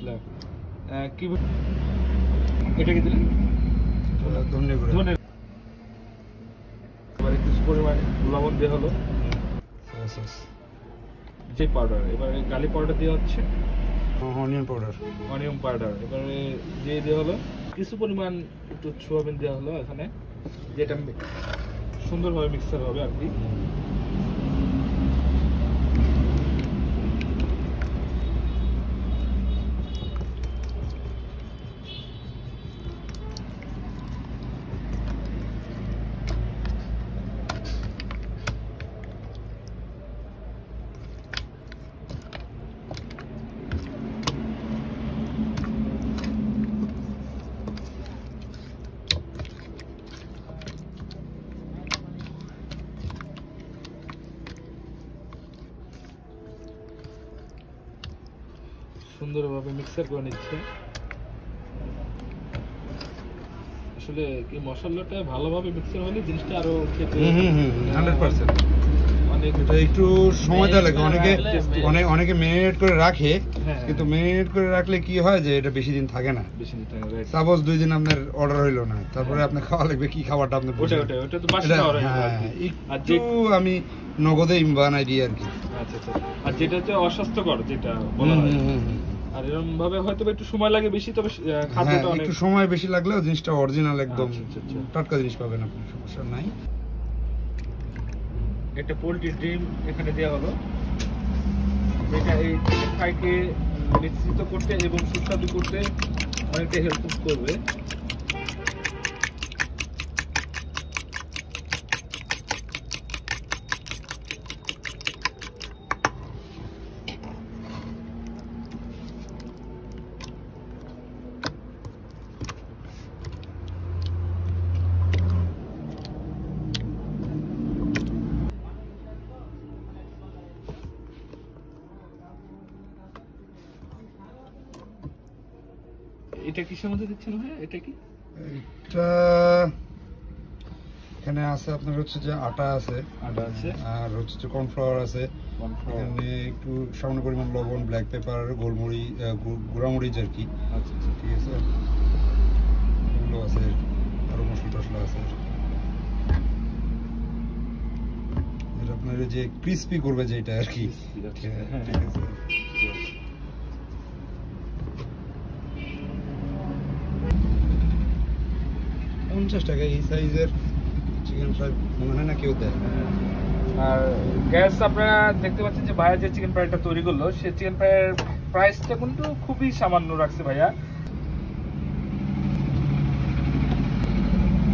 কি এটা কি দিলেন? ধনে ধনে এবারে কিছু পরিমাণে লবণ দেওয়া হলো, যে পাউডার, এবারে গালি পাউডার দেওয়া হচ্ছে, অনিয়ন পাউডার, এবারে দিয়ে দেওয়া হলো কিছু পরিমাণ একটু সোয়াবিন দেওয়া হলো এখানে, যেটা সুন্দরভাবে মিক্সার হবে আর কি। সুন্দরভাবে মিক্সার করে নিচ্ছে। আসলে কি মশলাটা ভালোভাবে মিক্সার হলে জিনিসটা আরো খেতে 100% অনেক এটা একটু সময় দেওয়া লাগে। অনেকে ম্যারিনেট করে রাখে, কিন্তু ম্যারিনেট করে রাখলে কি হয় যে এটা বেশি দিন থাকে না। সাপোজ 2 দিন আপনার অর্ডার হইলো না, তারপরে আপনি খাওয়া লাগবে কি খাবারটা আপনি ওটা তো বাসি খাওয়া হয় একটু আমি নগদে বানাই দিই আর কি। আচ্ছা আচ্ছা। আর যেটা হচ্ছে অস্বাস্থ্যকর যেটা বলা হয়, আর এরকম ভাবে হয়তো একটু সময় লাগে বেশি, তবে খাদ্যটা অনেক একটু সময় বেশি লাগলেও জিনিসটা অরিজিনাল একদম টাটকা জিনিস পাবেন আপনি, সমস্যা নাই। একটা পোল্ট্রি ডিম এখানে দেওয়া হলো, এটা এই ফ্রাইকে মিশ্রিত করতে এবং সুস্বাদু করতে অনেকটা হেল্প করবে। এটা কিসের মধ্যে দিচ্ছেন ভাই? এটা কি? এটা এখানে আছে আপনার হচ্ছে যে আটা আছে, আর হচ্ছে যে কর্নফ্লাওয়ার আছে, এখানে একটু সামান্য পরিমাণ লবণ, ব্ল্যাক পেপার, গোলমরিচ, গুঁড়ামরিচ আর কি। আচ্ছা আচ্ছা, ঠিক আছে, এগুলো আছে, আরো মশলা টসলা আছে। এটা আপনার যে ক্রিস্পি করবে যেটা আর কি। ঠিক আছে, 50 টাকা এই সাইজের চিকেন ফ্রাই মনে হয় না কেউ দেয়। আর গ্যাস আপনারা দেখতে পাচ্ছেন যে ভাইয়া যে চিকেন ফ্রাইটা তৈরি করলো, সে চিকেন ফ্রাইয়ের প্রাইসটা কিন্তু খুবই সামান্য রাখছে ভাইয়া।